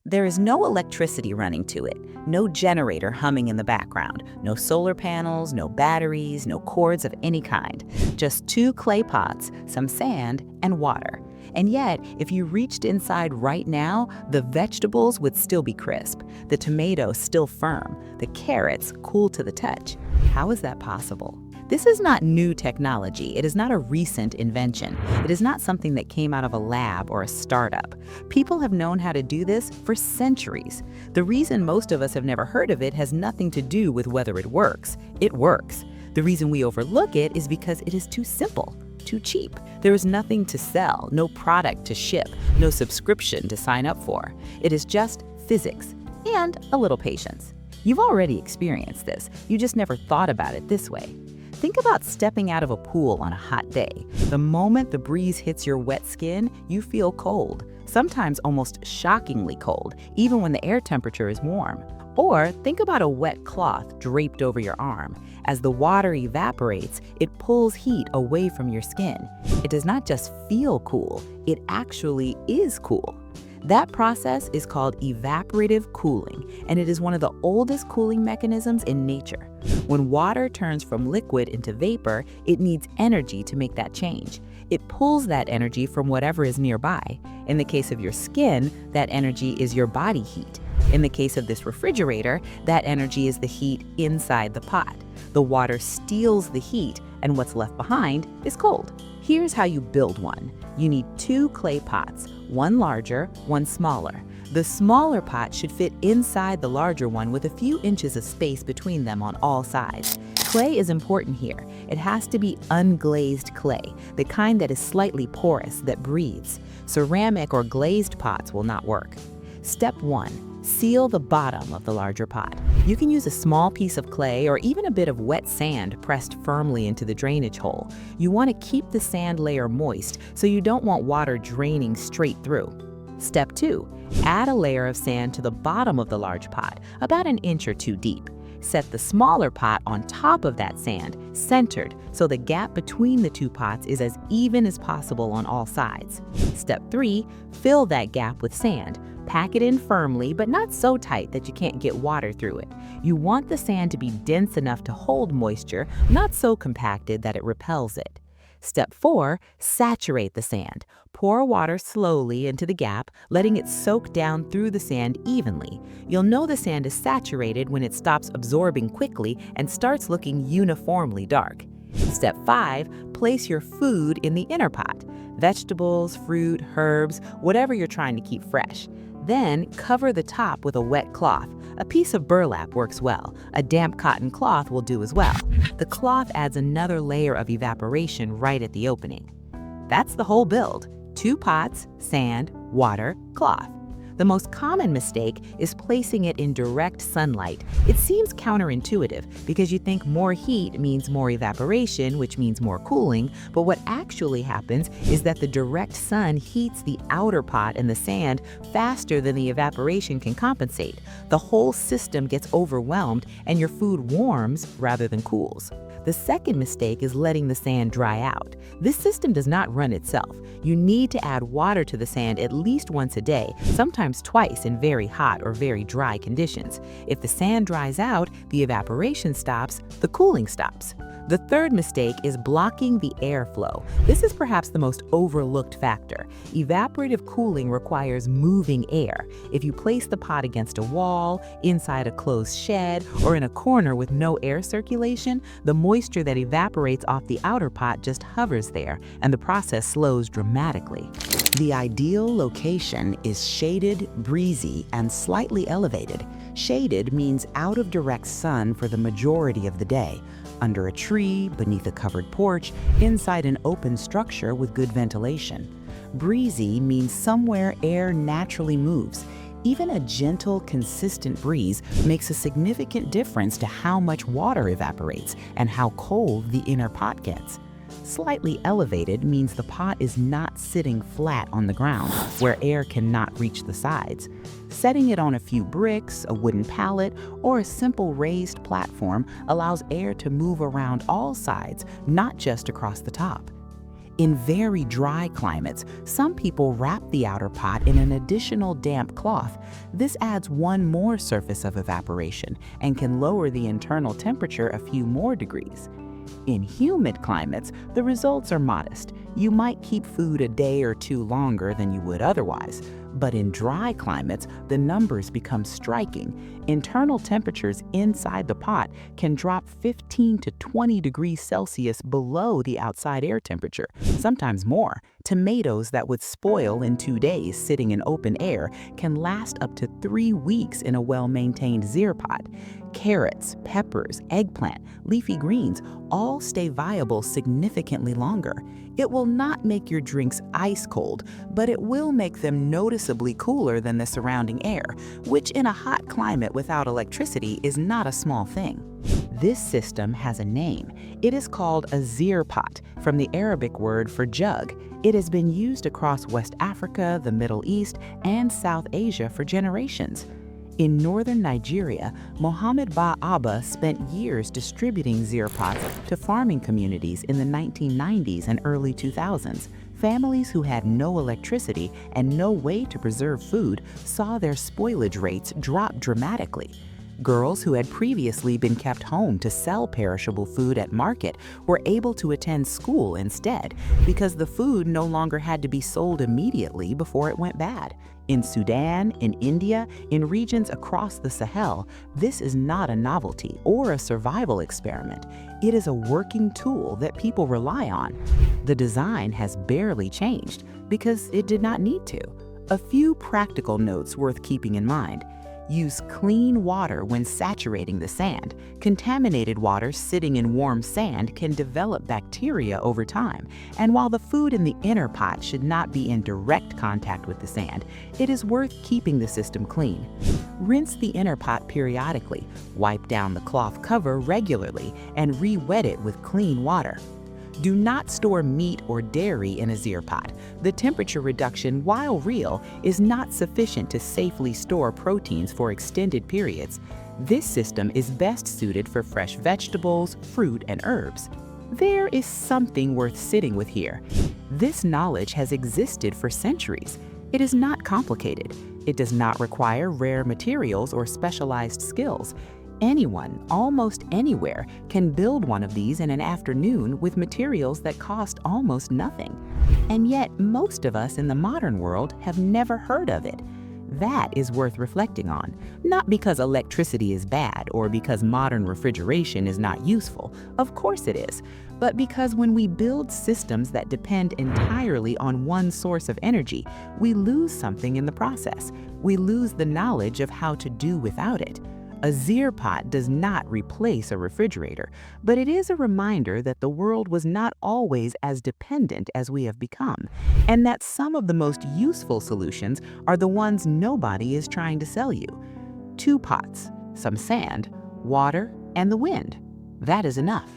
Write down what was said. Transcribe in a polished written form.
There is no electricity running to it, no generator humming in the background, no solar panels, no batteries, no cords of any kind. Just two clay pots, some sand, and water. And yet, if you reached inside right now, the vegetables would still be crisp, the tomatoes still firm, the carrots cool to the touch. How is that possible? This is not new technology. It is not a recent invention. It is not something that came out of a lab or a startup. People have known how to do this for centuries. The reason most of us have never heard of it has nothing to do with whether it works. It works. The reason we overlook it is because it is too simple, too cheap. There is nothing to sell, no product to ship, no subscription to sign up for. It is just physics and a little patience. You've already experienced this. You just never thought about it this way. Think about stepping out of a pool on a hot day. The moment the breeze hits your wet skin, you feel cold, sometimes almost shockingly cold, even when the air temperature is warm. Or think about a wet cloth draped over your arm. As the water evaporates, it pulls heat away from your skin. It does not just feel cool, it actually is cool. That process is called evaporative cooling, and it is one of the oldest cooling mechanisms in nature. When water turns from liquid into vapor, it needs energy to make that change. It pulls that energy from whatever is nearby. In the case of your skin, that energy is your body heat. In the case of this refrigerator, that energy is the heat inside the pot. The water steals the heat, and what's left behind is cold. Here's how you build one. You need two clay pots, one larger, one smaller. The smaller pot should fit inside the larger one with a few inches of space between them on all sides. Clay is important here. It has to be unglazed clay, the kind that is slightly porous, that breathes. Ceramic or glazed pots will not work. Step 1. Seal the bottom of the larger pot. You can use a small piece of clay or even a bit of wet sand pressed firmly into the drainage hole. You want to keep the sand layer moist, so you don't want water draining straight through. Step 2. Add a layer of sand to the bottom of the large pot, about an inch or two deep. Set the smaller pot on top of that sand, centered, so the gap between the two pots is as even as possible on all sides. Step 3. Fill that gap with sand. Pack it in firmly, but not so tight that you can't get water through it. You want the sand to be dense enough to hold moisture, not so compacted that it repels it. Step 4. Saturate the sand. Pour water slowly into the gap, letting it soak down through the sand evenly. You'll know the sand is saturated when it stops absorbing quickly and starts looking uniformly dark. Step 5. Place your food in the inner pot. Vegetables, fruit, herbs, whatever you're trying to keep fresh. Then cover the top with a wet cloth. A piece of burlap works well. A damp cotton cloth will do as well. The cloth adds another layer of evaporation right at the opening. That's the whole build. 2 pots, sand, water, cloth. The most common mistake is placing it in direct sunlight. It seems counterintuitive because you think more heat means more evaporation, which means more cooling, but what actually happens is that the direct sun heats the outer pot and the sand faster than the evaporation can compensate. The whole system gets overwhelmed and your food warms rather than cools. The second mistake is letting the sand dry out. This system does not run itself. You need to add water to the sand at least once a day, sometimes twice in very hot or very dry conditions. If the sand dries out, the evaporation stops, the cooling stops. The third mistake is blocking the airflow. This is perhaps the most overlooked factor. Evaporative cooling requires moving air. If you place the pot against a wall, inside a closed shed, or in a corner with no air circulation, the moisture that evaporates off the outer pot just hovers there, and the process slows dramatically. The ideal location is shaded, breezy, and slightly elevated. Shaded means out of direct sun for the majority of the day. Under a tree, beneath a covered porch, inside an open structure with good ventilation. Breezy means somewhere air naturally moves. Even a gentle, consistent breeze makes a significant difference to how much water evaporates and how cold the inner pot gets. Slightly elevated means the pot is not sitting flat on the ground, where air cannot reach the sides. Setting it on a few bricks, a wooden pallet, or a simple raised platform allows air to move around all sides, not just across the top. In very dry climates, some people wrap the outer pot in an additional damp cloth. This adds one more surface of evaporation and can lower the internal temperature a few more degrees. In humid climates, the results are modest. You might keep food a day or two longer than you would otherwise. But in dry climates, the numbers become striking. Internal temperatures inside the pot can drop 15 to 20 degrees Celsius below the outside air temperature, sometimes more. Tomatoes that would spoil in 2 days sitting in open air can last up to 3 weeks in a well-maintained Zeer pot. Carrots, peppers, eggplant, leafy greens all stay viable significantly longer. It will not make your drinks ice cold, but it will make them noticeably cooler than the surrounding air, which in a hot climate without electricity is not a small thing. This system has a name. It is called a Zeer pot, from the Arabic word for jug. It has been used across West Africa, the Middle East, and South Asia for generations. In northern Nigeria, Muhammad Bah Abba spent years distributing Zeer pots to farming communities in the 1990s and early 2000s. Families who had no electricity and no way to preserve food saw their spoilage rates drop dramatically. Girls who had previously been kept home to sell perishable food at market were able to attend school instead because the food no longer had to be sold immediately before it went bad. In Sudan, in India, in regions across the Sahel, this is not a novelty or a survival experiment. It is a working tool that people rely on. The design has barely changed because it did not need to. A few practical notes worth keeping in mind. Use clean water when saturating the sand. Contaminated water sitting in warm sand can develop bacteria over time, and while the food in the inner pot should not be in direct contact with the sand, it is worth keeping the system clean. Rinse the inner pot periodically, wipe down the cloth cover regularly, and re-wet it with clean water. Do not store meat or dairy in a Zeer pot. The temperature reduction, while real, is not sufficient to safely store proteins for extended periods. This system is best suited for fresh vegetables, fruit, and herbs. There is something worth sitting with here. This knowledge has existed for centuries. It is not complicated. It does not require rare materials or specialized skills. Anyone, almost anywhere, can build one of these in an afternoon with materials that cost almost nothing. And yet, most of us in the modern world have never heard of it. That is worth reflecting on, not because electricity is bad or because modern refrigeration is not useful. Of course it is. But because when we build systems that depend entirely on one source of energy, we lose something in the process. We lose the knowledge of how to do without it. A Zeer pot does not replace a refrigerator, but it is a reminder that the world was not always as dependent as we have become, and that some of the most useful solutions are the ones nobody is trying to sell you. 2 pots, some sand, water, and the wind. That is enough.